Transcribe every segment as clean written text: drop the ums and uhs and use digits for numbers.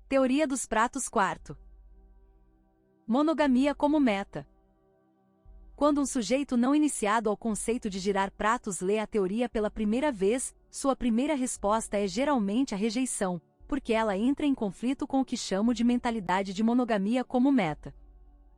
Teoria dos pratos. Quarto. Monogamia como meta. Quando um sujeito não iniciado ao conceito de girar pratos lê a teoria pela primeira vez, sua primeira resposta é geralmente a rejeição, porque ela entra em conflito com o que chamo de mentalidade de monogamia como meta.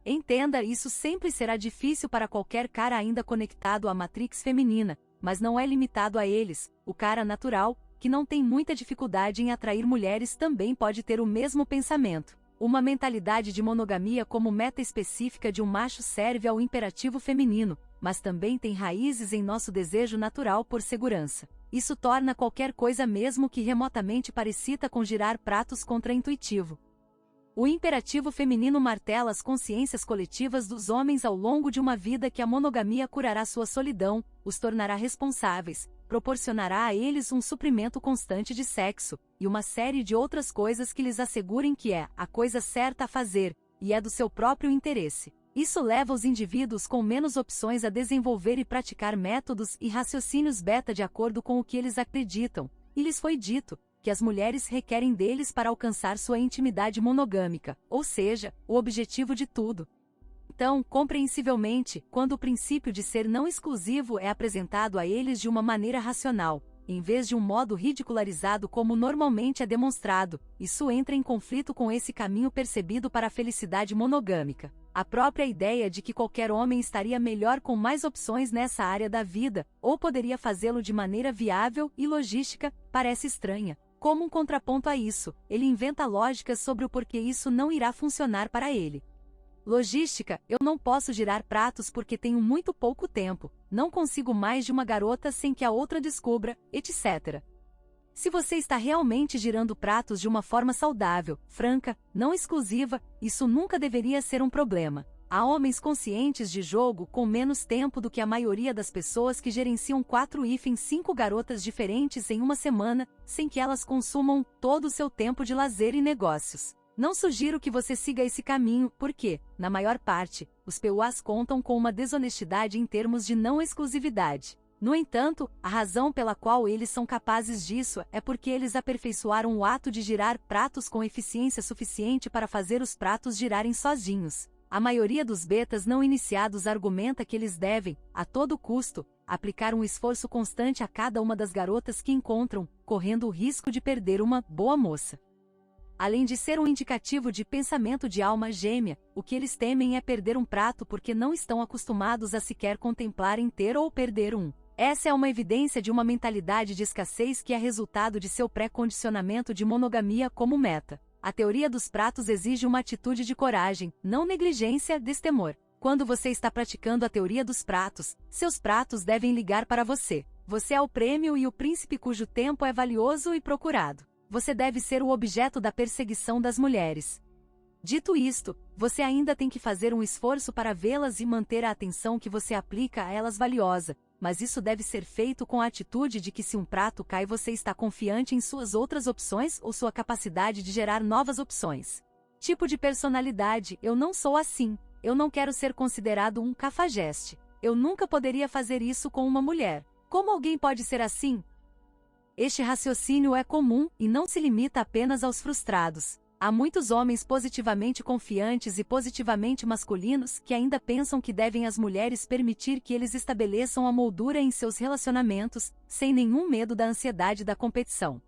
Entenda, isso sempre será difícil para qualquer cara ainda conectado à matrix feminina, mas não é limitado a eles. O cara natural, que não tem muita dificuldade em atrair mulheres, também pode ter o mesmo pensamento. Uma mentalidade de monogamia como meta específica de um macho serve ao imperativo feminino, mas também tem raízes em nosso desejo natural por segurança. Isso torna qualquer coisa mesmo que remotamente parecida com girar pratos contraintuitivo. O imperativo feminino martela as consciências coletivas dos homens ao longo de uma vida que a monogamia curará sua solidão, os tornará responsáveis, proporcionará a eles um suprimento constante de sexo, e uma série de outras coisas que lhes assegurem que é a coisa certa a fazer, e é do seu próprio interesse. Isso leva os indivíduos com menos opções a desenvolver e praticar métodos e raciocínios beta de acordo com o que eles acreditam, e lhes foi dito que as mulheres requerem deles para alcançar sua intimidade monogâmica, ou seja, o objetivo de tudo. Então, compreensivelmente, quando o princípio de ser não exclusivo é apresentado a eles de uma maneira racional, em vez de um modo ridicularizado como normalmente é demonstrado, isso entra em conflito com esse caminho percebido para a felicidade monogâmica. A própria ideia de que qualquer homem estaria melhor com mais opções nessa área da vida, ou poderia fazê-lo de maneira viável e logística, parece estranha. Como um contraponto a isso, ele inventa lógicas sobre o porquê isso não irá funcionar para ele. Logística: eu não posso girar pratos porque tenho muito pouco tempo, não consigo mais de uma garota sem que a outra descubra, etc. Se você está realmente girando pratos de uma forma saudável, franca, não exclusiva, isso nunca deveria ser um problema. Há homens conscientes de jogo com menos tempo do que a maioria das pessoas que gerenciam 4-5 garotas diferentes em uma semana, sem que elas consumam todo o seu tempo de lazer e negócios. Não sugiro que você siga esse caminho, porque, na maior parte, os PUAs contam com uma desonestidade em termos de não exclusividade. No entanto, a razão pela qual eles são capazes disso é porque eles aperfeiçoaram o ato de girar pratos com eficiência suficiente para fazer os pratos girarem sozinhos. A maioria dos betas não iniciados argumenta que eles devem, a todo custo, aplicar um esforço constante a cada uma das garotas que encontram, correndo o risco de perder uma boa moça. Além de ser um indicativo de pensamento de alma gêmea, o que eles temem é perder um prato porque não estão acostumados a sequer contemplar em ter ou perder um. Essa é uma evidência de uma mentalidade de escassez que é resultado de seu pré-condicionamento de monogamia como meta. A teoria dos pratos exige uma atitude de coragem, não negligência, destemor. Quando você está praticando a teoria dos pratos, seus pratos devem ligar para você. Você é o prêmio e o príncipe cujo tempo é valioso e procurado. Você deve ser o objeto da perseguição das mulheres. Dito isto, você ainda tem que fazer um esforço para vê-las e manter a atenção que você aplica a elas valiosa, mas isso deve ser feito com a atitude de que se um prato cai você está confiante em suas outras opções ou sua capacidade de gerar novas opções. Tipo de personalidade: eu não sou assim, eu não quero ser considerado um cafajeste. Eu nunca poderia fazer isso com uma mulher. Como alguém pode ser assim? Este raciocínio é comum e não se limita apenas aos frustrados. Há muitos homens positivamente confiantes e positivamente masculinos que ainda pensam que devem às mulheres permitir que eles estabeleçam a moldura em seus relacionamentos, sem nenhum medo da ansiedade da competição.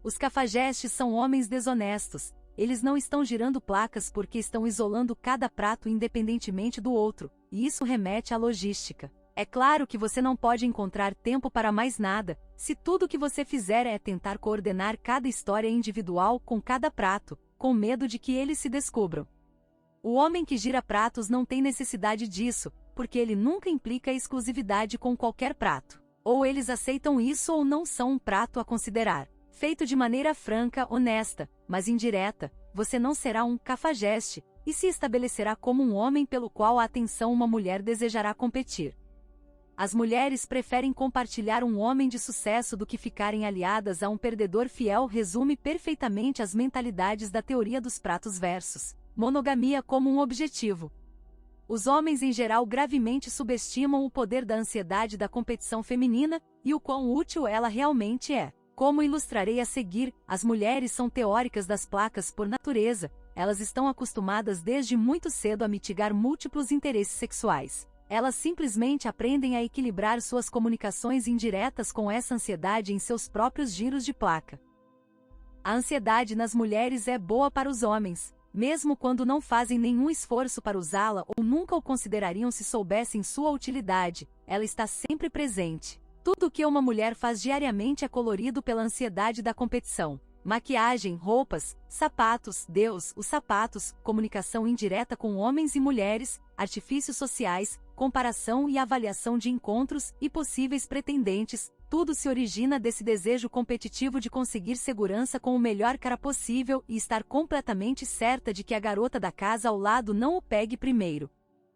Os cafajestes são homens desonestos. Eles não estão girando placas porque estão isolando cada prato independentemente do outro, e isso remete à logística. É claro que você não pode encontrar tempo para mais nada, se tudo o que você fizer é tentar coordenar cada história individual com cada prato, com medo de que eles se descubram. O homem que gira pratos não tem necessidade disso, porque ele nunca implica exclusividade com qualquer prato. Ou eles aceitam isso ou não são um prato a considerar. Feito de maneira franca, honesta, mas indireta, você não será um cafajeste, e se estabelecerá como um homem pelo qual a atenção uma mulher desejará competir. As mulheres preferem compartilhar um homem de sucesso do que ficarem aliadas a um perdedor fiel. Resume perfeitamente as mentalidades da teoria dos pratos versus monogamia como um objetivo. Os homens em geral gravemente subestimam o poder da ansiedade da competição feminina, e o quão útil ela realmente é. Como ilustrarei a seguir, as mulheres são teóricas das placas por natureza, elas estão acostumadas desde muito cedo a mitigar múltiplos interesses sexuais. Elas simplesmente aprendem a equilibrar suas comunicações indiretas com essa ansiedade em seus próprios giros de placa. A ansiedade nas mulheres é boa para os homens, mesmo quando não fazem nenhum esforço para usá-la ou nunca o considerariam se soubessem sua utilidade, ela está sempre presente. Tudo o que uma mulher faz diariamente é colorido pela ansiedade da competição. Maquiagem, roupas, sapatos, Deus, os sapatos, comunicação indireta com homens e mulheres, artifícios sociais, comparação e avaliação de encontros e possíveis pretendentes, tudo se origina desse desejo competitivo de conseguir segurança com o melhor cara possível e estar completamente certa de que a garota da casa ao lado não o pegue primeiro.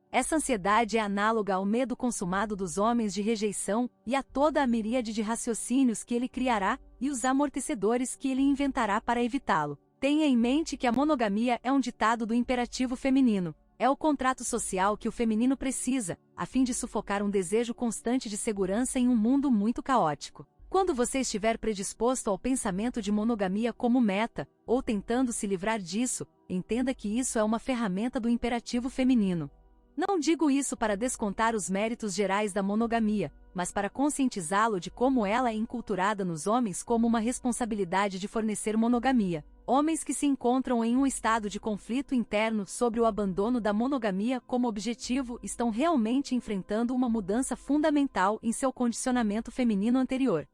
Essa ansiedade é análoga ao medo consumado dos homens de rejeição e a toda a miríade de raciocínios que ele criará e os amortecedores que ele inventará para evitá-lo. Tenha em mente que a monogamia é um ditado do imperativo feminino. É o contrato social que o feminino precisa, a fim de sufocar um desejo constante de segurança em um mundo muito caótico. Quando você estiver predisposto ao pensamento de monogamia como meta, ou tentando se livrar disso, entenda que isso é uma ferramenta do imperativo feminino. Não digo isso para descontar os méritos gerais da monogamia, mas para conscientizá-lo de como ela é inculturada nos homens como uma responsabilidade de fornecer monogamia. Homens que se encontram em um estado de conflito interno sobre o abandono da monogamia como objetivo estão realmente enfrentando uma mudança fundamental em seu condicionamento feminino anterior.